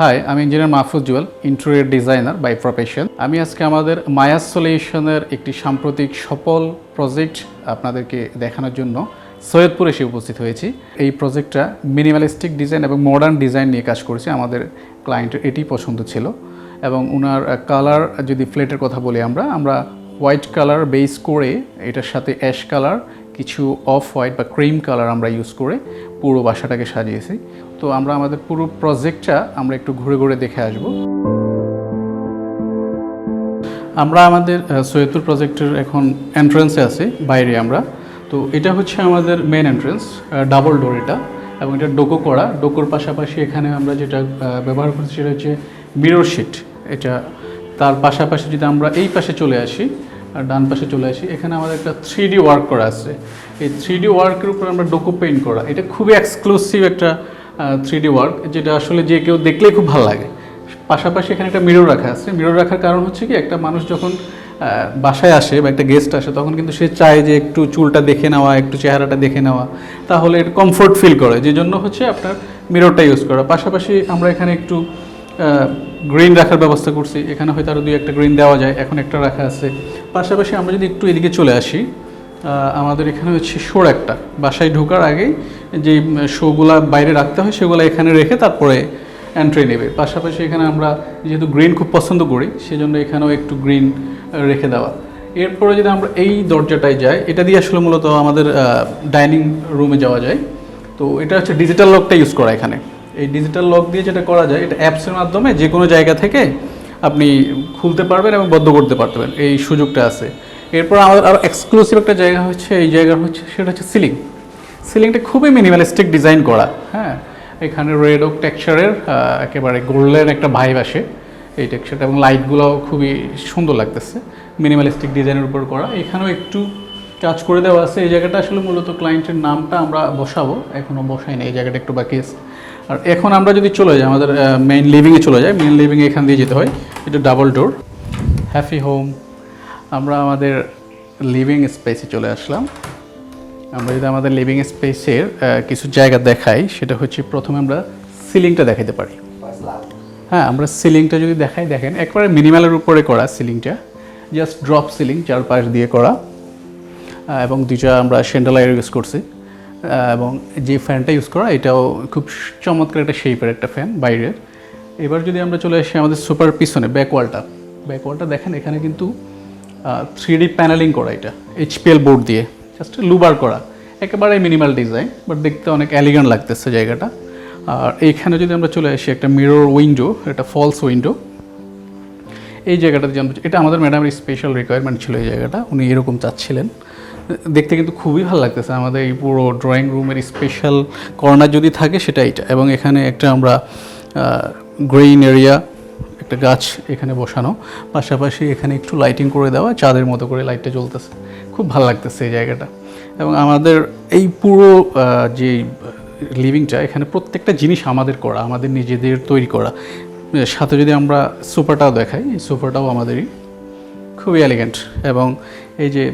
High, আমি engineer Mahfuz Jewel, interior designer by profession. আমি আজকে আমাদের মায়া সলিউশনের একটি সাম্প্রতিক সফল প্রজেক্ট আপনাদেরকে দেখানোর জন্য সৈয়দপুর এসে উপস্থিত হয়েছি। এই প্রজেক্টটা মিনিমালিস্টিক ডিজাইন এবং মডার্ন ডিজাইন নিয়ে কাজ করেছে। আমাদের ক্লায়েন্টের এটি পছন্দ ছিল এবং ওনার কালার যদি প্লেটের কথা বলি আমরা হোয়াইট কালার বেস করে এটার সাথে অ্যাশ কালার, কিছু অফ হোয়াইট বা ক্রিম কালার আমরা ইউজ করে পুরো বাসাটাকে সাজিয়েছি। তো আমরা আমাদের পুরো প্রজেক্টটা আমরা একটু ঘুরে ঘুরে দেখে আসব। আমরা আমাদের সৈয়দপুর প্রজেক্টের এখন এন্ট্রান্সে আছি, বাইরে আমরা। তো এটা হচ্ছে আমাদের মেন এন্ট্রান্স, ডাবল ডোর এটা, এবং এটা ডোকো করা। ডোকোর পাশাপাশি এখানে আমরা যেটা ব্যবহার করছি সেটা হচ্ছে মিরর শিট। এটা তার পাশাপাশি যদি আমরা এই পাশে চলে আসি আর ডান পাশে চলে আসি, এখানে আমাদের একটা 3D ওয়ার্ক করা আছে। এই 3D ওয়ার্কের উপর আমরা ডোকো পেইন্ট করা, এটা খুবই এক্সক্লুসিভ একটা 3D ওয়ার্ক, যেটা আসলে যে কেউ দেখলেই খুব ভালো লাগে। পাশাপাশি এখানে একটা মিরর রাখা আছে। মিরর রাখার কারণ হচ্ছে কি, একটা মানুষ যখন বাসায় আসে বা একটা গেস্ট আসে, তখন কিন্তু সে চায় যে একটু চুলটা দেখে নেওয়া, একটু চেহারাটা দেখে নেওয়া, তাহলে একটু কমফোর্ট ফিল করে, যে জন্য হচ্ছে আপনার মিররটা ইউজ করা। পাশাপাশি আমরা এখানে একটু গ্রিন রাখার ব্যবস্থা করছি। এখানে হয়তো আরও 2-1টা গ্রিন দেওয়া যায়, এখন একটা রাখা আছে। পাশাপাশি আমরা যদি একটু এদিকে চলে আসি, আমাদের এখানে হচ্ছে শো একটা বাসায় ঢোকার আগেই যে শোগুলা বাইরে রাখতে হয় সেগুলো এখানে রেখে তারপরে এন্ট্রি নেবে। পাশাপাশি এখানে আমরা যেহেতু গ্রিন খুব পছন্দ করি, সেজন্য এখানেও একটু গ্রিন রেখে দেওয়া। এরপরে যদি আমরা এই দরজাটায় যাই, এটা দিয়ে আসলে মূলত আমাদের ডাইনিং রুমে যাওয়া যায়। তো এটা হচ্ছে ডিজিটাল লকটা ইউজ করা এখানে। এই ডিজিটাল লক দিয়ে যেটা করা যায়, এটা অ্যাপসের মাধ্যমে যে কোনো জায়গা থেকে আপনি খুলতে পারবেন এবং বন্ধ করতে পারবেন, এই সুযোগটা আছে। এরপর আমাদের আরও এক্সক্লুসিভ একটা জায়গা হচ্ছে, এই জায়গা হচ্ছে সেটা হচ্ছে সিলিং। সিলিংটা খুবই মিনিমালিস্টিক ডিজাইন করা। হ্যাঁ, এখানে রেড ওক টেক্সচারের একেবারে গোল্ডেন একটা ভাইব আসে এই টেক্সচারটা, এবং লাইটগুলোও খুবই সুন্দর লাগতেছে, মিনিমালিস্টিক ডিজাইনের উপর করা। এখানেও একটু কাজ করে দেওয়া আছে। এই জায়গাটা আসলে মূলত ক্লায়েন্টের নামটা আমরা বসাবো, এখনও বসাই না, এই জায়গাটা একটু বাকি আছে। আর এখন আমরা যদি চলে যাই আমাদের মেইন লিভিংয়ে চলে যাই, মেইন লিভিংয়ে এখান দিয়ে যেতে হয়, এটা ডাবল ডোর, হ্যাপি হোম। আমরা আমাদের লিভিং স্পেসে চলে আসলাম। আমরা যদি আমাদের লিভিং স্পেসের কিছু জায়গা দেখাই, সেটা হচ্ছে প্রথমে আমরা সিলিংটা দেখাতে পারি। হ্যাঁ, আমরা সিলিংটা যদি দেখাই, দেখেন একবারে মিনিমালের উপরে করা সিলিংটা, জাস্ট ড্রপ সিলিং, চারপাশ দিয়ে করা, এবং দুইটা আমরা শ্যান্ডেলিয়ার ইউজ করছি। এবং যে ফ্যানটা ইউজ করা, এটাও খুব চমৎকার একটা শেপের একটা ফ্যান বাইরের। এবার যদি আমরা চলে আসি আমাদের সুপার পিছনে ব্যাকওয়ালটা দেখেন, এখানে কিন্তু 3D প্যানেলিং করা, এটা HPL বোর্ড দিয়ে জাস্ট লুবার করা, একেবারে মিনিমাল ডিজাইন, বাট দেখতে অনেক এলিগেন্ট লাগতেছে জায়গাটা। আর এইখানে যদি আমরা চলে আসি, একটা মিরর উইন্ডো, এটা ফলস উইন্ডো। এই জায়গাটাতে জানবো, এটা আমাদের ম্যাডামের স্পেশাল রিকোয়ারমেন্ট ছিল, এই জায়গাটা উনি এরকম চাচ্ছিলেন। দেখতে কিন্তু খুবই ভালো লাগতেছে। আমাদের এই পুরো ড্রয়িং রুমের স্পেশাল কর্নার যদি থাকে সেটা এইটা, এবং এখানে একটা আমরা গ্রিন এরিয়া, একটা গাছ এখানে বসানো, পাশাপাশি এখানে একটু লাইটিং করে দেওয়া, চাঁদের মতো করে লাইটটা জ্বলতেছে, খুব ভালো লাগতেছে এই জায়গাটা। এবং আমাদের এই পুরো যে লিভিংটা, এখানে প্রত্যেকটা জিনিস আমাদের করা, আমাদের নিজেদের তৈরি করা। সাথে যদি আমরা সোফাটাও দেখাই, এই সোফাটাও আমাদেরই, খুবই এলিগেন্ট। এবং এই যে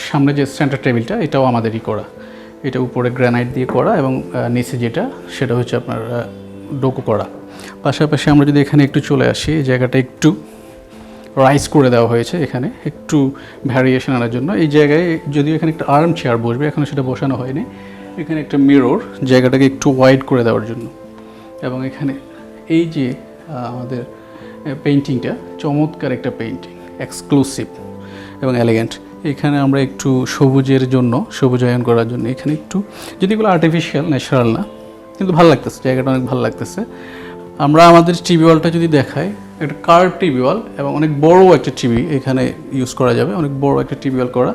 সামনে যে সেন্টার টেবিলটা, এটাও আমাদেরই করা, এটা উপরে গ্রানাইট দিয়ে করা, এবং নিচে যেটা সেটা হচ্ছে আপনার ডোকো করা। পাশাপাশি আমরা যদি এখানে একটু চলে আসি, এই জায়গাটা একটু রাইজ করে দেওয়া হয়েছে, এখানে একটু ভ্যারিয়েশন আনার জন্য। এই জায়গায় যদিও এখানে একটা আর্ম চেয়ার বসবে, এখনও সেটা বসানো হয়নি। এখানে একটা মিরর, জায়গাটাকে একটু ওয়াইড করে দেওয়ার জন্য। এবং এখানে এই যে আমাদের পেইন্টিংটা, চমৎকার একটা পেইন্টিং, এক্সক্লুসিভ এবং এলিগেন্ট। এখানে আমরা একটু সবুজের জন্য, সবুজায়ন করার জন্য এখানে একটু, যদি এগুলো আর্টিফিশিয়াল, ন্যাচারাল না, কিন্তু ভালো লাগতেছে, জায়গাটা অনেক ভালো লাগতেছে। আমরা আমাদের টিভি ওয়ালটা যদি দেখাই, একটা কার্ভ টিভি ওয়াল, এবং অনেক বড় একটা টিভি এখানে ইউজ করা যাবে, অনেক বড় একটা টিভি ওয়াল করা।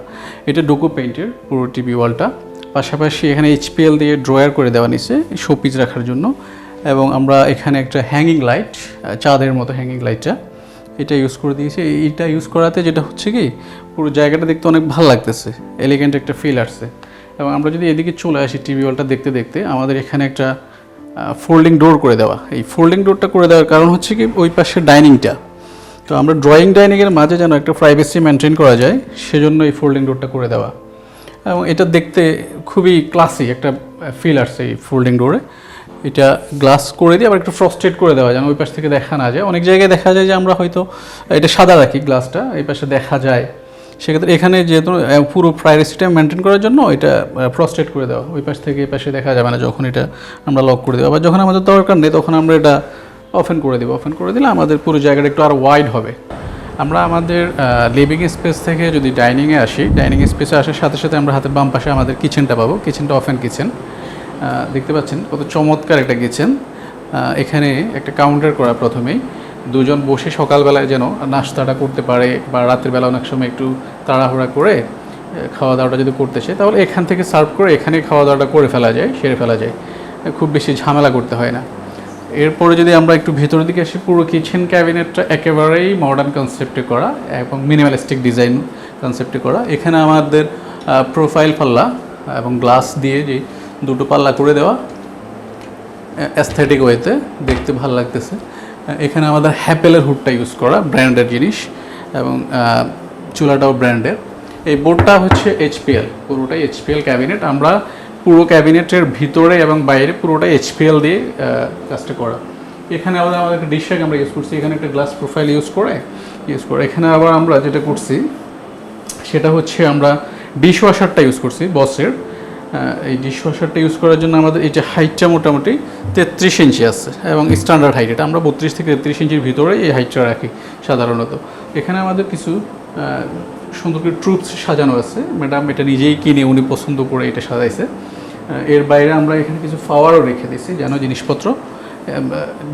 এটা ডোকো পেইন্টের পুরো টিভি ওয়ালটা। পাশাপাশি এখানে HPL দিয়ে ড্রয়ার করে দেওয়া নিচে শোপিস রাখার জন্য। এবং আমরা এখানে একটা হ্যাঙ্গিং লাইট, চাঁদের মতো হ্যাঙ্গিং লাইটটা, এটা ইউজ করে দিয়েছি। এইটা ইউজ করাতে যেটা হচ্ছে কি, পুরো জায়গাটা দেখতে অনেক ভালো লাগতেছে, এলিগেন্ট একটা ফিল আসছে। এবং আমরা যদি এদিকে চলে আসি, টিভি ওয়ালটা দেখতে দেখতে আমাদের এখানে একটা ফোল্ডিং ডোর করে দেওয়া। এই ফোল্ডিং ডোরটা করে দেওয়ার কারণ হচ্ছে কি, ওই পাশে ডাইনিংটা, তো আমরা ডাইনিংয়ের মাঝে যেন একটা প্রাইভেসি মেনটেন করা যায়, সেজন্য এই ফোল্ডিং ডোরটা করে দেওয়া। এবং এটা দেখতে খুবই ক্লাসি একটা ফিল আসছে এই ফোল্ডিং ডোরে। এটা গ্লাস করে দিয়ে আবার একটু ফ্রস্টেড করে দেওয়া যেন ওই পাশ থেকে দেখা না যায়। অনেক জায়গায় দেখা যায় যে আমরা হয়তো এটা সাদা রাখি গ্লাসটা, এই পাশে দেখা যায়, সেক্ষেত্রে এখানে যেহেতু পুরো প্রাইভেসিটা মেনটেন করার জন্য এটা ফ্রস্টেড করে দেওয়া, ওই পাশ থেকে এই পাশে দেখা যাবে না যখন এটা আমরা লক করে দেবো। আবার যখন আমাদের দরকার নেই তখন আমরা এটা ওপেন করে দেবো, ওপেন করে দিলে আমাদের পুরো জায়গাটা একটু আরও ওয়াইড হবে। আমরা আমাদের লিভিং স্পেস থেকে যদি ডাইনিংয়ে আসি, ডাইনিং স্পেসে আসার সাথে সাথে আমরা হাতের বাম পাশে আমাদের কিচেনটা পাবো। কিচেনটা ওপেন কিচেন, দেখতে পাচ্ছেন কত চমৎকার একটা কিচেন। এখানে একটা কাউন্টার করা, প্রথমেই দুজন বসে সকালবেলায় যেন নাস্তাটা করতে পারে বা রাতের বেলা অনেক সময় একটু তাড়াহুড়া করে খাওয়া দাওয়াটা যদি করতে চায় তাহলে এখান থেকে সার্ভ করে এখানে খাওয়া দাওয়াটা করে ফেলা যায়, সেরে ফেলা যায়, খুব বেশি ঝামেলা করতে হয় না। এরপরে যদি আমরা একটু ভেতরের দিকে আসি, পুরো কিচেন ক্যাবিনেটটা একেবারেই মডার্ন কনসেপ্টে করা এবং মিনিমালিস্টিক ডিজাইন কনসেপ্টে করা। এখানে আমাদের প্রোফাইল পাল্লা এবং গ্লাস দিয়ে যে দুটো পাল্লা করে দেওয়া, অ্যাস্থেটিক ওয়েতে দেখতে ভালো লাগতেছে। এখানে আমাদের হ্যাপেলের হুডটা ইউজ করা, ব্র্যান্ডের জিনিস, এবং চুলাটাও ব্র্যান্ডের। এই বোর্ডটা হচ্ছে এইচপিএল, পুরোটাই এইচপিএল ক্যাবিনেট। আমরা পুরো ক্যাবিনেটের ভিতরে এবং বাইরে পুরোটাই এইচপিএল দিয়ে কাজটা করা। এখানে আমাদের একটা ডিশ র্যাক আমরা ইউজ করছি, এখানে একটা গ্লাস প্রোফাইল ইউজ করে এখানে আবার আমরা যেটা করছি সেটা হচ্ছে আমরা ডিশ ওয়াশারটা ইউজ করছি বসের। এই ডিশ ওয়াশারটা ইউজ করার জন্য আমাদের এই যে হাইটটা মোটামুটি 33 ইঞ্চি আছে এবং স্ট্যান্ডার্ড হাইট, এটা আমরা 32 থেকে 33 ইঞ্চির ভিতরে এই হাইটটা রাখি সাধারণত। এখানে আমাদের কিছু সুন্দর করে ট্রুপস সাজানো আছে, ম্যাডাম এটা নিজেই কিনে উনি পছন্দ করে এটা সাজাইছে। এর বাইরে আমরা এখানে কিছু ফ্লাওয়ারও রেখে দিয়েছি যেন জিনিসপত্র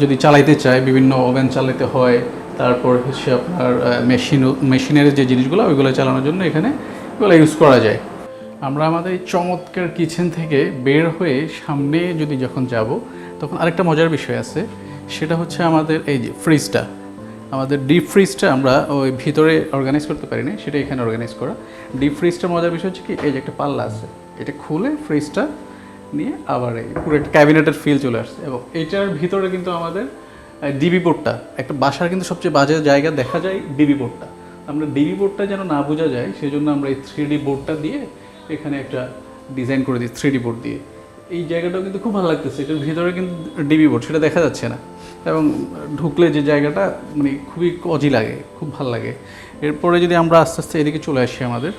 যদি চালাইতে চায়, বিভিন্ন ওভেন চালাতে হয়, তারপর হচ্ছে আপনার মেশিনের যে জিনিসগুলো ওইগুলো চালানোর জন্য এখানে এগুলো ইউজ করা যায়। আমরা আমাদের এই চমৎকার কিচেন থেকে বের হয়ে সামনে যদি যখন যাব তখন আরেকটা মজার বিষয় আছে, সেটা হচ্ছে আমাদের এই যে ফ্রিজটা, আমাদের ডিপ ফ্রিজটা আমরা ওই ভিতরে অর্গানাইজ করতে পারি না, সেটা এখানে অর্গানাইজ করা। ডিপ ফ্রিজটার মজার বিষয় হচ্ছে কি, এই যে একটা পাল্লা আছে, এটা খুলে ফ্রিজটা নিয়ে আবার এই পুরো একটা ক্যাবিনেটের ফিল চলে আসছে। এবং এইটার ভিতরে কিন্তু আমাদের ডিবি বোর্ডটা, একটা বাসার কিন্তু সবচেয়ে বাজে জায়গা দেখা যায় ডিবি বোর্ডটা। আমরা ডিবি বোর্ডটা যেন না বোঝা যায় সেই জন্য আমরা এই 3D বোর্ডটা দিয়ে এখানে একটা ডিজাইন করে দিই 3D বোর্ড দিয়ে। এই জায়গাটাও কিন্তু খুব ভালো লাগতেছে, এটার ভিতরে কিন্তু ডিবি বোর্ড, সেটা দেখা যাচ্ছে না, এবং ঢুকলে যে জায়গাটা মানে খুবই কজি লাগে, খুব ভালো লাগে। এরপরে যদি আমরা আস্তে আস্তে এদিকে চলে আসি, আমাদের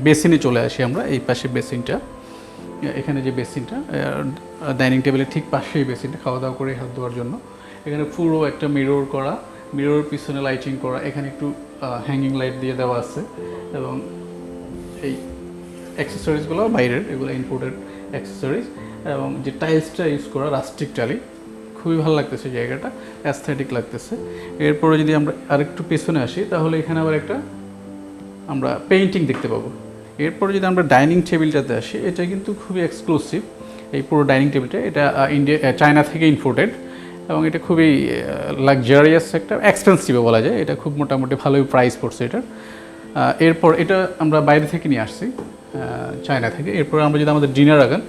বেসিনে চলে আসি আমরা, এই পাশে বেসিনটা, এখানে যে বেসিনটা ডাইনিং টেবিলের ঠিক পাশেই বেসিনটা, খাওয়া দাওয়া করে হাত ধোয়ার জন্য। এখানে পুরো একটা মিরর করা, মিরর পিছনে লাইটিং করা, এখানে একটু হ্যাঙ্গিং লাইট দিয়ে দেওয়া আছে, এবং এই অ্যাক্সেসরিজগুলো বাইরের, এগুলো ইম্পোর্টেড অ্যাক্সেসরিজ, এবং যে টাইলসটা ইউজ করা রাস্টিক টালি, খুবই ভালো লাগতেছে জায়গাটা, অ্যাস্থেটিক লাগতেছে। এরপরে যদি আমরা আরেকটু পেছনে আসি তাহলে এখানে আবার একটা আমরা পেইন্টিং দেখতে পাবো। এরপরে যদি আমরা ডাইনিং টেবিলটাতে আসি, এটা কিন্তু খুবই এক্সক্লুসিভ, এই পুরো ডাইনিং টেবিলটা, এটা চায়না থেকে ইম্পোর্টেড, এবং এটা খুবই লাক্সারিয়াস, একটা এক্সপেন্সিভও বলা যায়, এটা খুব মোটামুটি ভালোই প্রাইস পড়ছে এটার। এরপর এটা আমরা বাইরে থেকে নিয়ে আসছি চায়না থেকে। এরপর আমরা যদি আমাদের ডিনার আগান,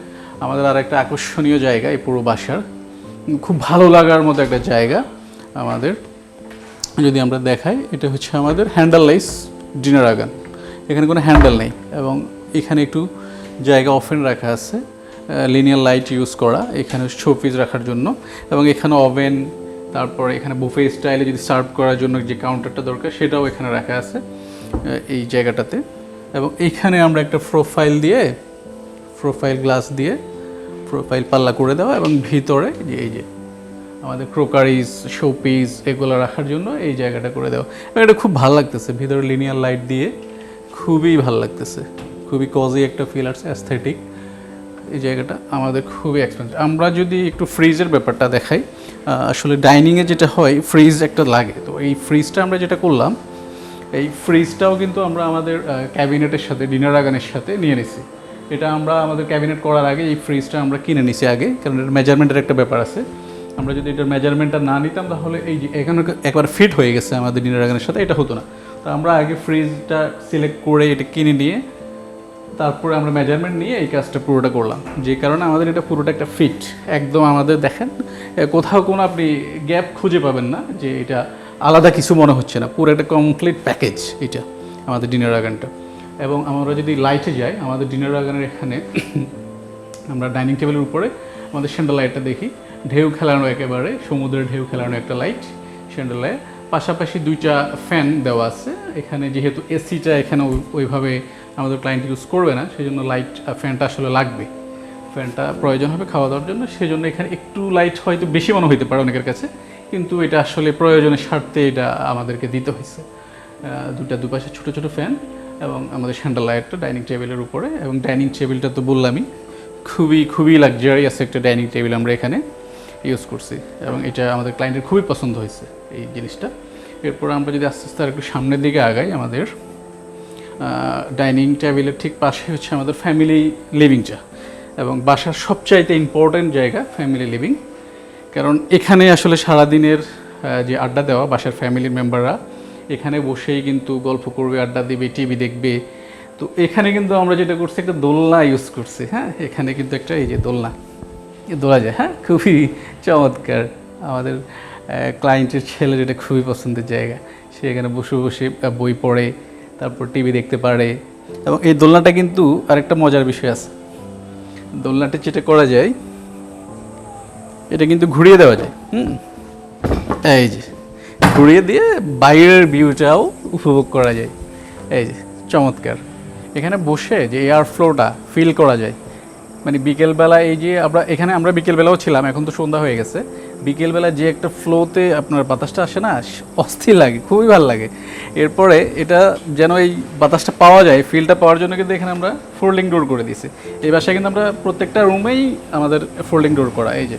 আমাদের আর একটা আকর্ষণীয় জায়গা এই পুরো বাসার, খুব ভালো লাগার মতো একটা জায়গা আমাদের, যদি আমরা দেখাই, এটা হচ্ছে আমাদের হ্যান্ডেললেস ডিনার আগান। এখানে কোনো হ্যান্ডেল নেই, এবং এখানে একটু জায়গা ওপেন রাখা আছে, লিনিয়ার লাইট ইউজ করা, এখানে শোপিস রাখার জন্য, এবং এখানে ওভেন, তারপরে এখানে বুফে স্টাইলে যদি সার্ভ করার জন্য যে কাউন্টারটা দরকার সেটাও এখানে রাখা আছে এই জায়গাটাতে। এবং এইখানে আমরা একটা প্রোফাইল গ্লাস দিয়ে প্রোফাইল পাল্লা করে দেওয়া, এবং ভিতরে এই যে আমাদের ক্রোকারিজ, শোপিস এগুলো রাখার জন্য এই জায়গাটা করে দেওয়া, এবং এটা খুব ভালো লাগতেছে, ভিতরে লিনিয়ার লাইট দিয়ে খুবই ভালো লাগতেছে, খুবই কজি একটা ফিল আসছে, অ্যাস্থেটিক। এই জায়গাটা আমাদের খুবই এক্সপেন্সিভ। আমরা যদি একটু ফ্রিজের ব্যাপারটা দেখাই, আসলে ডাইনিংয়ে যেটা হয় ফ্রিজ একটা লাগে, তো এই ফ্রিজটা আমরা যেটা করলাম, এই ফ্রিজটাও কিন্তু আমরা আমাদের ক্যাবিনেটের সাথে, ডিনার আগানের সাথে নিয়ে নিছি। এটা আমরা আমাদের ক্যাবিনেট করার আগে এই ফ্রিজটা আমরা কিনে নিছি আগে, কারণ এর মেজারমেন্টের একটা ব্যাপার আছে। আমরা যদি এটার মেজারমেন্টটা না নিতাম তাহলে এই যে এখানে একবার ফিট হয়ে গেছে আমাদের ডিনার আগানের সাথে, এটা হতো না। তো আমরা আগে ফ্রিজটা সিলেক্ট করে এটা কিনে নিয়ে তারপরে আমরা মেজারমেন্ট নিয়ে এই কাজটা পুরোটা করলাম, যে কারণে আমাদের এটা পুরোটা একটা ফিট একদম। আমাদের দেখেন কোথাও কোনো আপনি গ্যাপ খুঁজে পাবেন না, যে এটা আলাদা কিছু মনে হচ্ছে না, পুরো একটা কমপ্লিট প্যাকেজ এটা আমাদের ডিনার আগানটা। এবং আমরা যদি লাইটে যাই, আমাদের ডিনার আগানের এখানে আমরা ডাইনিং টেবিলের উপরে আমাদের স্যান্ডেল লাইটটা দেখি, ঢেউ খেলানো, একেবারে সমুদ্রের ঢেউ খেলানো একটা লাইট শ্যান্ডেলিয়ার। পাশাপাশি 2টা ফ্যান দেওয়া আছে এখানে, যেহেতু এসিটা এখানে ওইভাবে আমাদের ক্লায়েন্ট ইউজ করবে না, সেই জন্য লাইট ফ্যানটা আসলে লাগবে, ফ্যানটা প্রয়োজন হবে খাওয়া দাওয়ার জন্য। সেজন্য এখানে একটু লাইট হয়তো বেশি মনে হতে পারে অনেকের কাছে, কিন্তু এটা আসলে প্রয়োজনের স্বার্থে এটা আমাদেরকে দিতে হয়েছে। দুপাশে ছোটো ছোটো ফ্যান এবং আমাদের শ্যান্ডেলিয়ারটা ডাইনিং টেবিলের উপরে। এবং ডাইনিং টেবিলটা তো বললামই, খুবই লাক্সারিয়াস একটা ডাইনিং টেবিল আমরা এখানে ইউজ করছি, এবং এটা আমাদের ক্লায়েন্টের খুবই পছন্দ হয়েছে এই জিনিসটা। এরপর আমরা যদি আস্তে আস্তে আর একটু সামনের দিকে আগাই, আমাদের ডাইনিং টেবিলের ঠিক পাশে হচ্ছে আমাদের ফ্যামিলি লিভিংটা, এবং বাসার সবচাইতে ইম্পর্ট্যান্ট জায়গা ফ্যামিলি লিভিং। কারণ এখানে আসলে সারাদিনের যে আড্ডা দেওয়া, বাসার ফ্যামিলির মেম্বাররা এখানে বসেই কিন্তু গল্প করবে, আড্ডা দিবে, টিভি দেখবে। তো এখানে কিন্তু আমরা যেটা করছি, একটা দোলনা ইউজ করছি। হ্যাঁ, এখানে কিন্তু একটা এই যে দোলনা দোলা যায়, হ্যাঁ, খুবই চমৎকার। আমাদের ক্লায়েন্টের ছেলে যেটা খুবই পছন্দের জায়গা, সে এখানে বসে বসে বই পড়ে, তারপর টিভি দেখতে পারে। এবং এই দোলনাটা কিন্তু আরেকটা মজার বিষয় আছে, দোলনাটা যেটা করা যায়, এটা কিন্তু ঘুরিয়ে দেওয়া যায়। এই যে ঘুরিয়ে দিয়ে বাইরের ভিউটাও উপভোগ করা যায়। এই যে চমৎকার, এখানে বসে যে এয়ার ফ্লোটা ফিল করা যায়। মানে বিকেলবেলা এই যে আমরা বিকেলবেলাও ছিলাম, এখন তো সন্ধ্যা হয়ে গেছে। বিকেলবেলা যে একটা ফ্লোতে আপনার বাতাসটা আসে না, অস্থির লাগে, খুবই ভালো লাগে। এরপরে এটা যেন এই বাতাসটা পাওয়া যায়, ফিলটা পাওয়ার জন্য কিন্তু এখানে আমরা ফোল্ডিং ডোর করে দিয়েছি। এই বাসায় কিন্তু আমরা প্রত্যেকটা রুমেই আমাদের ফোল্ডিং ডোর করা, এই যে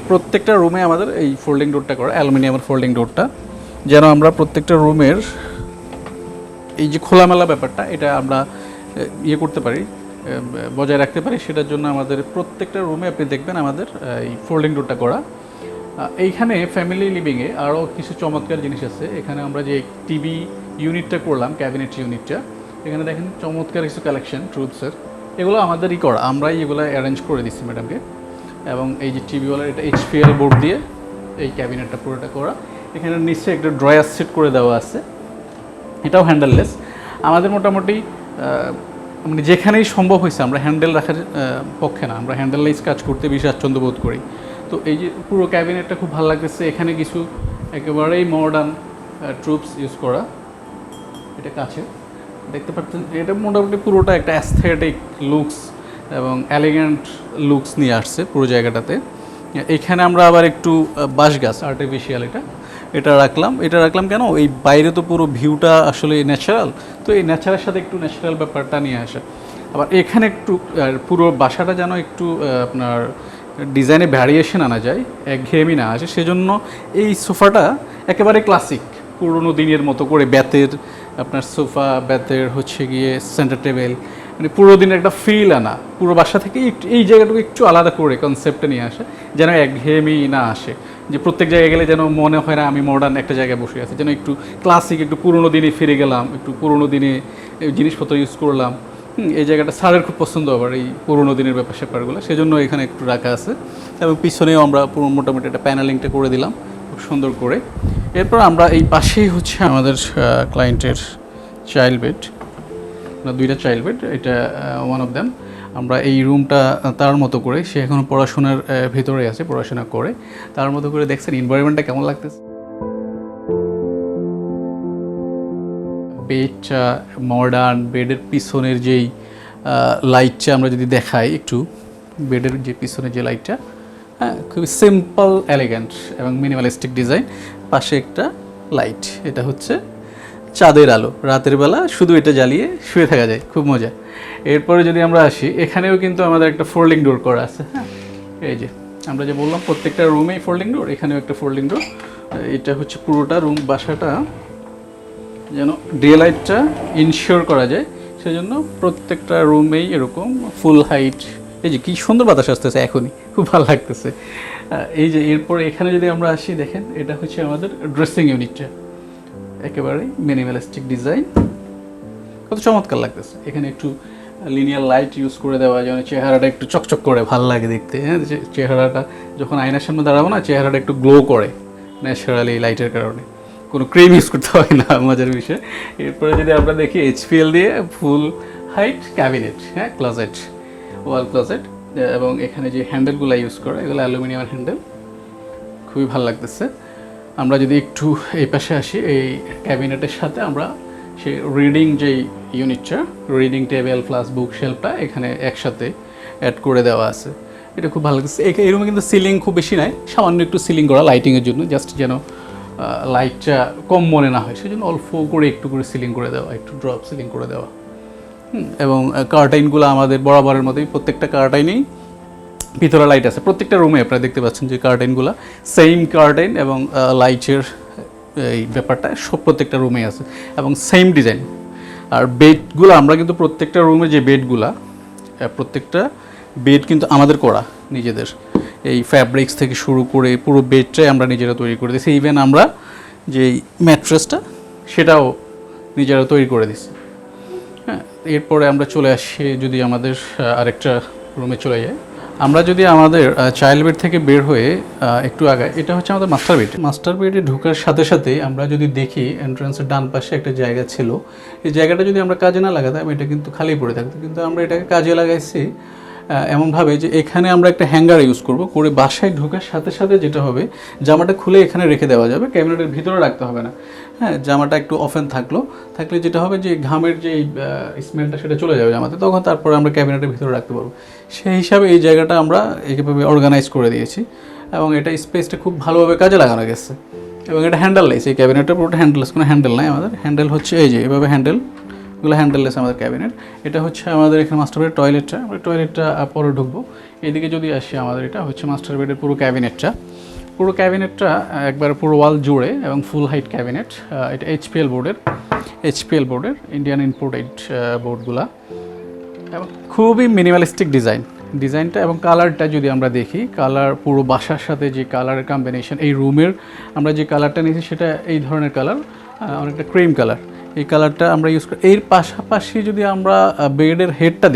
প্রত্যেকটা রুমে আমাদের এই ফোল্ডিং ডোরটা করা, অ্যালুমিনিয়ামের ফোল্ডিং ডোরটা, যেন আমরা প্রত্যেকটা রুমের এই যে খোলামেলা ব্যাপারটা, এটা আমরা করতে পারি, বজায় রাখতে পারি। সেটার জন্য আমাদের প্রত্যেকটা রুমে আপনি দেখবেন আমাদের এই ফোল্ডিং ডোরটা করা। এইখানে ফ্যামিলি লিভিংয়ে আরও কিছু চমৎকার জিনিস আছে। এখানে আমরা যে টিভি ইউনিটটা করলাম, ক্যাবিনেট ইউনিটটা, এখানে দেখেন চমৎকার কিছু কালেকশন ট্রুথসের, এগুলো আমাদেরই করা, আমরাই এগুলো অ্যারেঞ্জ করে দিচ্ছি ম্যাডামকে। এবং এই যে টিভিওয়ালার এটা HPL বোর্ড দিয়ে এই ক্যাবিনেটটা পুরোটা করা। এখানে নিচে একটা ড্রয়ার সেট করে দেওয়া আছে, এটাও হ্যান্ডেললেস। আমাদের মোটামুটি মানে যেখানেই সম্ভব হয়েছে আমরা হ্যান্ডেল রাখার পক্ষে না, আমরা হ্যান্ডেললেস কাজ করতে বেশি স্বাচ্ছন্দ্য বোধ করি। তো এই যে পুরো ক্যাবিনেটটা খুব ভালো লাগতেছে। এখানে কিছু একেবারেই মডার্ন ট্রুপস ইউজ করা, এটা কাছে দেখতে পাচ্ছেন। এটা মোটামুটি পুরোটা একটা অ্যাস্থেটিক লুকস এবং এলিগেন্ট লুকস নিয়ে আসছে পুরো জায়গাটাতে। এখানে আমরা আবার একটু বাঁশ গাছ আর্টিফিশিয়াল এটা রাখলাম কেন, এই বাইরে তো পুরো ভিউটা আসলে ন্যাচারাল, তো এই ন্যাচারালের সাথে একটু ন্যাচারাল ব্যাপারটা নিয়ে আসা। আবার এখানে একটু পুরো বাসাটা যেন একটু আপনার ডিজাইনে ভ্যারিয়েশন আনা যায়, একঘেয়েমি না আসে, সেজন্য এই সোফাটা একেবারে ক্লাসিক পুরোনো দিনের মতো করে বেতের আপনার সোফা, বেতের হচ্ছে গিয়ে সেন্টার টেবিল, মানে পুরো দিনের একটা ফিল আনা, পুরো বাসা থেকে একটু এই জায়গাটুকু একটু আলাদা করে কনসেপ্টে নিয়ে আসে, যেন একঘেয়েমি না আসে, যে প্রত্যেক জায়গায় গেলে যেন মনে হয় না আমি মডার্ন একটা জায়গায় বসে আছি, যেন একটু ক্লাসিক, একটু পুরোনো দিনে ফিরে গেলাম, একটু পুরোনো দিনে জিনিসপত্র ইউজ করলাম। এই জায়গাটা স্যারের খুব পছন্দ আবার এই পুরোনো দিনের ব্যাপার স্যাপারগুলো, সেজন্য এখানে একটু রাখা আছে। এবং পিছনেও আমরা পুরো মোটামুটি একটা প্যানেলিংটা করে দিলাম খুব সুন্দর করে। এরপর আমরা এই পাশেই হচ্ছে আমাদের ক্লায়েন্টের চাইল্ড বেড, দুইটা চাইল্ড বেড, এটা ওয়ান অফ দ্যাম। আমরা এই রুমটা তার মতো করে, সে এখনও পড়াশোনার ভিতরে আছে, পড়াশোনা করে তার মতো করে দেখছেন এনভায়রনমেন্টটা কেমন লাগতেছে। বেডটা মডার্ন, বেডের পিছনের যেই লাইটটা আমরা যদি দেখাই একটু, বেডের যে পিছনের যে লাইটটা, হ্যাঁ, খুবই সিম্পল, এলিগ্যান্ট এবং মিনিমালিস্টিক ডিজাইন। পাশে একটা লাইট, এটা হচ্ছে চাঁদের আলো, রাতের বেলা শুধু এটা জ্বালিয়ে শুয়ে থাকা যায়, খুব মজা। এরপরে যদি আমরা আসি, এখানেও কিন্তু আমাদের একটা ফোল্ডিং ডোর করা আছে। হ্যাঁ, এই যে আমরা যে বললাম প্রত্যেকটা রুমেই ফোল্ডিং ডোর, এখানেও একটা ফোল্ডিং ডোর। এটা হচ্ছে পুরোটা রুম, বাসাটা যেন ডে লাইটটা ইনশিওর করা যায়, সেজন্য প্রত্যেকটা রুমেই এরকম ফুল হাইট। এই যে কী সুন্দর বাতাস আসতেছে এখনই, খুব ভালো লাগতেছে। এই যে এরপর এখানে যদি আমরা আসি, দেখেন এটা হচ্ছে আমাদের ড্রেসিং ইউনিটটা, একেবারে মিনিমালিস্টিক ডিজাইন, কত চমৎকার লাগতেছে। এখানে একটু লিনিয়ার লাইট ইউজ করে দেওয়া, যেন চেহারাটা একটু চকচক করে ভালো লাগে দেখতে। হ্যাঁ, চেহারাটা যখন আয়নার সামনে দাঁড়াবো না, চেহারাটা একটু গ্লো করে ন্যাচারালি লাইটের কারণে, কোনো ক্রিম ইউজ করতে হয় না, মজার বিষয়। এরপরে যদি আমরা দেখি HPL দিয়ে ফুল হাইট ক্যাবিনেট, হ্যাঁ, ক্লোজেট, ওয়াল ক্লোজেট, এবং এখানে যে হ্যান্ডেলগুলো ইউজ করা এগুলো অ্যালুমিনিয়ামের হ্যান্ডেল, খুবই ভালো লাগতেছে। আমরা যদি একটু এই পাশে আসি, এই ক্যাবিনেটের সাথে আমরা সেই রিডিং যেই ইউনিটটা, রিডিং টেবিল প্লাস বুক শেলফটা এখানে একসাথে অ্যাড করে দেওয়া আছে। এটা খুব ভালো লাগছে। এই রুমে কিন্তু সিলিং খুব বেশি নাই, সামান্য একটু সিলিং করা লাইটিংয়ের জন্য, জাস্ট যেন লাইটটা কম মনে না হয় সেজন্য অল্প করে একটু করে সিলিং করে দেওয়া, একটু ড্রপ সিলিং করে দেওয়া। এবং কার্টাইনগুলো আমাদের বরাবরের মতোই, প্রত্যেকটা কার্টাইনেই ভিতরে লাইট আছে। প্রত্যেকটা রুমে আপনারা দেখতে পাচ্ছেন যে কার্টাইনগুলো সেম কার্টাইন এবং লাইটের এই ব্যাপারটা সব প্রত্যেকটা রুমে আছে এবং সেম ডিজাইন। আর বেডগুলো আমরা কিন্তু প্রত্যেকটা রুমে যে বেডগুলা, প্রত্যেকটা বেড কিন্তু আমাদের করা নিজেদের, এই ফ্যাব্রিক্স থেকে শুরু করে পুরো বেডটাই আমরা নিজেরা তৈরি করে দিয়েছি। ইভেন আমরা যেই ম্যাট্রেসটা সেটাও নিজেরা তৈরি করে দিচ্ছি। হ্যাঁ, এরপরে আমরা চলে আসি যদি আমাদের আরেকটা রুমে চলে যাই। আমরা যদি আমাদের চাইল্ড বেড থেকে বের হয়ে একটু আগে, এটা হচ্ছে আমাদের মাস্টার বেড। মাস্টার বেডে ঢোকার সাথে সাথে আমরা যদি দেখি এন্ট্রান্সের ডান পাশে একটা জায়গা ছিল, এই জায়গাটা যদি আমরা কাজে না লাগাতাম এটা কিন্তু খালি পড়ে থাকতো, কিন্তু আমরা এটাকে কাজে লাগাইছি এমনভাবে যে এখানে আমরা একটা হ্যাঙ্গার ইউজ করব করে বাসায় ঢোকার সাথে সাথে যেটা হবে, জামাটা খুলে এখানে রেখে দেওয়া যাবে, ক্যাবিনেটের ভিতরে রাখতে হবে না। হ্যাঁ, জামাটা একটু ওপেন থাকলে যেটা হবে যে ঘামের যে স্মেলটা সেটা চলে যাবে জামাতে, তখন তারপরে আমরা ক্যাবিনেটের ভিতরে রাখতে পারবো। সেই হিসাবে এই জায়গাটা আমরা এইভাবে অর্গানাইজ করে দিয়েছি এবং এটা স্পেসটা খুব ভালোভাবে কাজে লাগানো গেছে। এবং এটা হ্যান্ডেললেস, এই ক্যাবিনেটটা পুরোটা হ্যান্ডেললেস, কোনো হ্যান্ডেল নাই আমাদের। হ্যান্ডেল হচ্ছে এই যে এভাবে হ্যান্ডেলগুলো হ্যান্ডেললেস আমাদের ক্যাবিনেট। এটা হচ্ছে আমাদের এখানে মাস্টার বেডের টয়লেটটা, আমরা টয়লেটটা পরে ঢুকবো। এদিকে যদি আসি, আমাদের এটা হচ্ছে মাস্টার বেডের পুরো ক্যাবিনেটটা একবার পুরো ওয়াল জুড়ে এবং ফুল হাইট ক্যাবিনেট। এটা এইচপিএল বোর্ডের ইন্ডিয়ান ইম্পোর্টেড বোর্ডগুলা এবং খুবই মিনিমালিস্টিক ডিজাইনটা এবং কালারটা যদি আমরা দেখি, কালার পুরো বাসার সাথে যে কালারের কম্বিনেশন, এই রুমের আমরা যে কালারটা নিয়েছি সেটা এই ধরনের কালার, অনেকটা ক্রিম কালার, এই কালারটা আমরা ইউজ করি। এর পাশাপাশি যদি আমরা বেডের হেডটা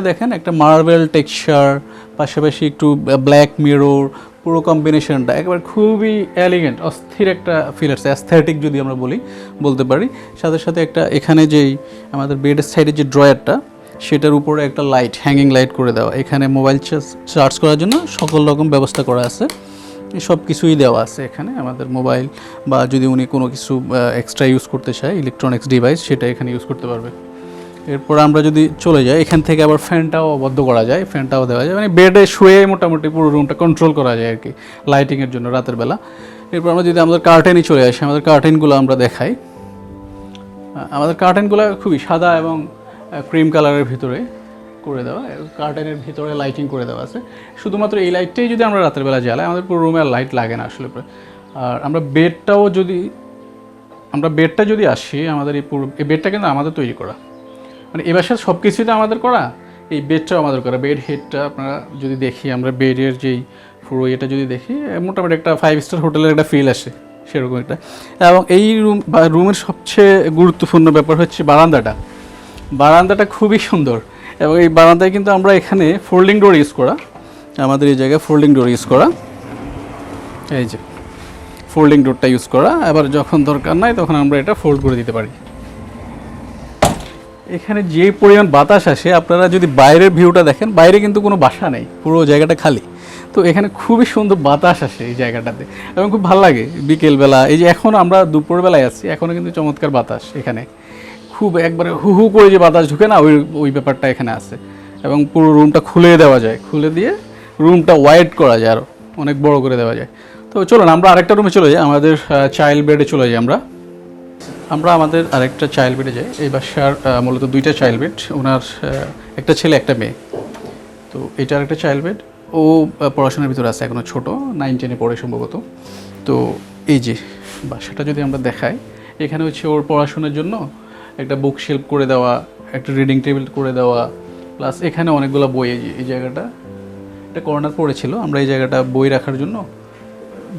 দেখেন একটা মার্বেল টেক্সচার, পাশাপাশি একটু ব্ল্যাক মিরর, পুরো কম্বিনেশনটা একবার খুবই এলিগেন্ট, অস্থির একটা ফিল আসছে, অ্যাস্থেটিক যদি আমরা বলতে পারি। সাথে সাথে একটা এখানে যেই আমাদের বেডের সাইডে যে ড্রয়ারটা, সেটার উপরে একটা লাইট, হ্যাঙ্গিং লাইট করে দেওয়া, এখানে মোবাইল চার্জ করার জন্য সকল রকম ব্যবস্থা করা আছে, সব কিছুই দেওয়া আছে এখানে। আমাদের মোবাইল বা যদি উনি কোনো কিছু এক্সট্রা ইউজ করতে চায়, ইলেকট্রনিক্স ডিভাইস, সেটা এখানে ইউজ করতে পারবে। এরপর আমরা যদি চলে যাই, এখান থেকে আবার ফ্যানটাও বন্ধ করা যায়, ফ্যানটাও দেওয়া যায়, মানে বেডে শুয়ে মোটামুটি পুরো রুমটা কন্ট্রোল করা যায় আর কি লাইটিংয়ের জন্য রাতের বেলা। এরপর আমরা যদি আমাদের কার্টেনে চলে আসি, আমাদের কার্টেনগুলো আমরা দেখাই। আমাদের কার্টেনগুলো খুবই সাদা এবং ক্রিম কালারের ভিতরে করে দেওয়া, কার্টেনের ভিতরে লাইটিং করে দেওয়া আছে। শুধুমাত্র এই লাইটটাই যদি আমরা রাতের বেলা জ্বালাই, আমাদের পুরো রুমে আর লাইট লাগে না আসলে। আর আমরা বেডটা যদি আসি, আমাদের এই বেডটা কিন্তু আমাদের তৈরি করা, মানে এ বাসার সব কিছুই তো আমাদের করা, এই বেডটাও আমাদের করা। বেড হেডটা আপনারা যদি দেখি, আমরা বেডের যেই পুরো এটা যদি দেখি, মোটামুটি একটা 5 স্টার হোটেলের একটা ফিল আসে সেরকম একটা। এবং এই রুমের সবচেয়ে গুরুত্বপূর্ণ ব্যাপার হচ্ছে বারান্দাটা খুবই সুন্দর। এবং এই বারান্দায় কিন্তু আমরা এখানে ফোল্ডিং ডোর ইউজ করা, আমাদের এই জায়গায় ফোল্ডিং ডোর ইউজ করা, এই যে ফোল্ডিং ডোরটা ইউজ করা। আবার যখন দরকার নাই তখন আমরা এটা ফোল্ড করে দিতে পারি। এখানে যে পরিমাণ বাতাস আসে, আপনারা যদি বাইরের ভিউটা দেখেন, বাইরে কিন্তু কোনো বাসা নেই, পুরো জায়গাটা খালি। তো এখানে খুবই সুন্দর বাতাস আসে এই জায়গাটাতে এবং খুব ভালো লাগে বিকেলবেলা। এই যে এখন আমরা দুপুরবেলায় আছি, এখনও কিন্তু চমৎকার বাতাস এখানে, খুব একবারে হু হু করে যে বাতাস ঢুকে না, ওই ব্যাপারটা এখানে আছে। এবং পুরো রুমটা খুলে দেওয়া যায়, খুলে দিয়ে রুমটা ওয়াইড করা যায়, আরও অনেক বড় করে দেওয়া যায়। তো চলুন আমরা আরেকটা রুমে চলে যাই, আমাদের চাইল্ড বেডে চলে যাই। আমরা আমাদের আরেকটা চাইল্ড বেডে যাই। এই বাসার মূলত 2টা চাইল্ড বেড, ওনার একটা ছেলে একটা মেয়ে। তো এটা আরেকটা চাইল্ড বেড, ও পড়াশোনার ভিতরে আছে, এখনও ছোটো, 9-10-এ পড়ে সম্ভবত। তো এই যে বাসাটা যদি আমরা দেখাই, এখানে হচ্ছে ওর পড়াশোনার জন্য একটা বুক শেলফ করে দেওয়া, একটা রিডিং টেবিল করে দেওয়া, প্লাস এখানে অনেকগুলো বই, এই জায়গাটা একটা কর্নার পড়েছিল, আমরা এই জায়গাটা বই রাখার জন্য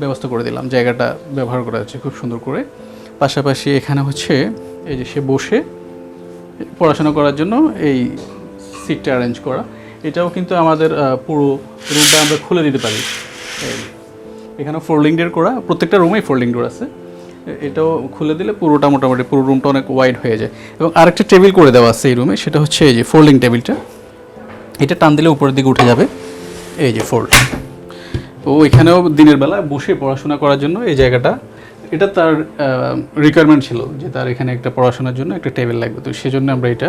ব্যবস্থা করে দিলাম, জায়গাটা ব্যবহার করা হচ্ছে খুব সুন্দর করে। পাশাপাশি এখানে হচ্ছে এই যে সে বসে পড়াশোনা করার জন্য এই সিটটা অ্যারেঞ্জ করা, এটাও কিন্তু আমাদের পুরো রুমটা আমরা খুলে দিতে পারি। এখানে ফোল্ডিং ডোর করা, প্রত্যেকটা রুমেই ফোল্ডিং ডোর আছে, এটাও খুলে দিলে পুরোটা মোটামুটি পুরো রুমটা অনেক ওয়াইড হয়ে যায়। এবং আরেকটা টেবিল করে দেওয়া আছে এই রুমে, সেটা হচ্ছে এই যে ফোল্ডিং টেবিলটা, এটা টান দিলে উপরের দিকে উঠে যাবে, এই যে ফোল্ড। তো এখানেও দিনের বেলা বসে পড়াশোনা করার জন্য এই জায়গাটা, এটা তার রিকোয়ারমেন্ট ছিল যে তার এখানে একটা পড়াশোনার জন্য একটা টেবিল লাগবে, তো সেজন্য আমরা এটা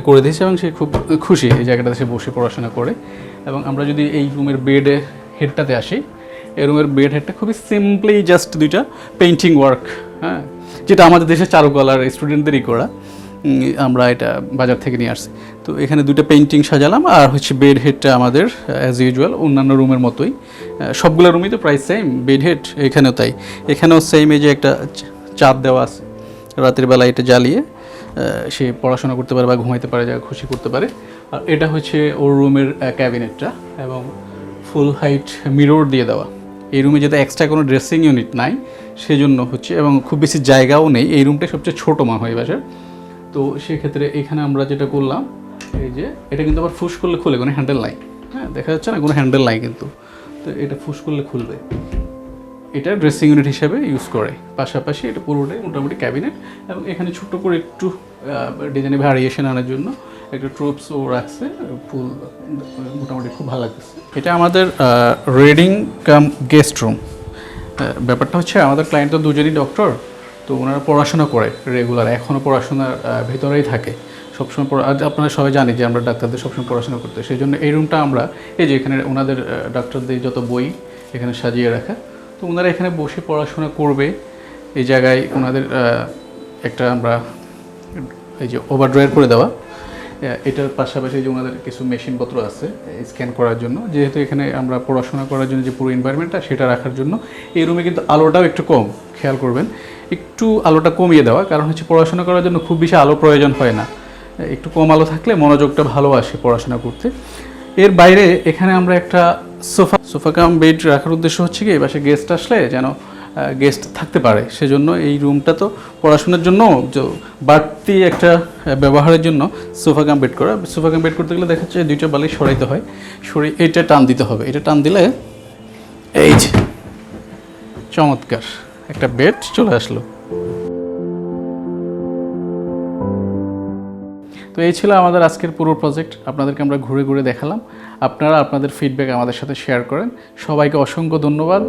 করে দিয়েছি এবং সে খুব খুশি এই জায়গাটাতে সে বসে পড়াশোনা করে। এবং আমরা যদি এই রুমের বেডে হেডটাতে আসি, এই রুমের বেড হেডটা খুবই সিম্পলি জাস্ট দুইটা পেইন্টিং ওয়ার্ক, হ্যাঁ, যেটা আমাদের দেশের চারুকলার স্টুডেন্টদেরই করা, আমরা এটা বাজার থেকে নিয়ে আসছি। তো এখানে দুটো পেইন্টিং সাজালাম, আর হচ্ছে বেড হেডটা আমাদের অ্যাজ ইউজুয়াল অন্যান্য রুমের মতোই, সবগুলো রুমই তো প্রায় সেম বেড হেড, এখানেও তাই, এখানেও সেম। এই যে একটা চাপ দেওয়া আছে, রাতের বেলা এটা জ্বালিয়ে সে পড়াশোনা করতে পারে বা ঘুমাইতে পারে, যা খুশি করতে পারে। আর এটা হচ্ছে ওর রুমের ক্যাবিনেটটা, এবং ফুল হাইট মিরর দিয়ে দেওয়া। এই রুমে যেহেতু এক্সট্রা কোনো ড্রেসিং ইউনিট নাই সেজন্য হচ্ছে, এবং খুব বেশি জায়গাও নেই, এই রুমটাই সবচেয়ে ছোটো মনে হয় বাসার। তো সেক্ষেত্রে এখানে আমরা যেটা করলাম, এই যে এটা কিন্তু আবার ফুস করলে খুলে, কোনো হ্যান্ডেল নাই, হ্যাঁ দেখা যাচ্ছে না, কোনো হ্যান্ডেল নাই কিন্তু। তো এটা ফুস করলে খুলবে, এটা ড্রেসিং ইউনিট হিসেবে ইউজ করে। পাশাপাশি এটা পুরোটাই মোটামুটি ক্যাবিনেট, এবং এখানে ছোট্ট করে একটু ডিজাইনে ভ্যারিয়েশন আনার জন্য একটা ট্রুপসও রাখছে, ফুল মোটামুটি খুব ভালো লাগছে। এটা আমাদের রিডিং কাম গেস্ট রুম। ব্যাপারটা হচ্ছে আমাদের ক্লায়েন্ট তো দুজনই ডক্টর, তো ওনারা পড়াশোনা করে রেগুলার, এখনও পড়াশোনার ভেতরেই থাকে সবসময়। আপনারা সবাই জানি যে আমরা ডাক্তারদের সবসময় পড়াশোনা করতে, সেই জন্য এই রুমটা আমরা এই যে এখানে ওনাদের ডাক্তারদের যত বই এখানে সাজিয়ে রাখা, তো ওনারা এখানে বসে পড়াশোনা করবে। এই জায়গায় ওনাদের একটা আমরা এই যে ওভার ড্রয়ার করে দেওয়া, এটার পাশাপাশি যে ওনাদের কিছু মেশিনপত্র আছে স্ক্যান করার জন্য, যেহেতু এখানে আমরা পড়াশোনা করার জন্য যে পুরো এনভায়রনমেন্টটা সেটা রাখার জন্য। এই রুমে কিন্তু আলোটাও একটু কম, খেয়াল করবেন, একটু আলোটা কমিয়ে দেওয়া, কারণ হচ্ছে পড়াশোনা করার জন্য খুব বেশি আলো প্রয়োজন হয় না, একটু কম আলো থাকলে মনোযোগটা ভালো আসে পড়াশোনা করতে। এর বাইরে এখানে আমরা একটা সোফা কাম বেড রাখার উদ্দেশ্য হচ্ছে কি, বাসায় গেস্ট আসলে যেন গেস্ট থাকতে পারে, সেজন্য এই রুমটা তো পড়াশোনার জন্য বাড়তি একটা ব্যবহারের জন্য সোফা কাম বেড করা। সোফা কাম বেড করতে গেলে দেখা যাচ্ছে দুইটা বালিশ সরাইতে হয়, সরিয়ে এইটা টান দিতে হবে, এটা টান দিলে এই যে চমৎকার একটা বেড চলে আসলো। তো এই ছিল আমাদের আজকের পুরো প্রজেক্ট, আপনাদেরকে আমরা ঘুরে ঘুরে দেখালাম। আপনারা আপনাদের ফিডব্যাক আমাদের সাথে শেয়ার করেন। সবাইকে অসংখ্য ধন্যবাদ।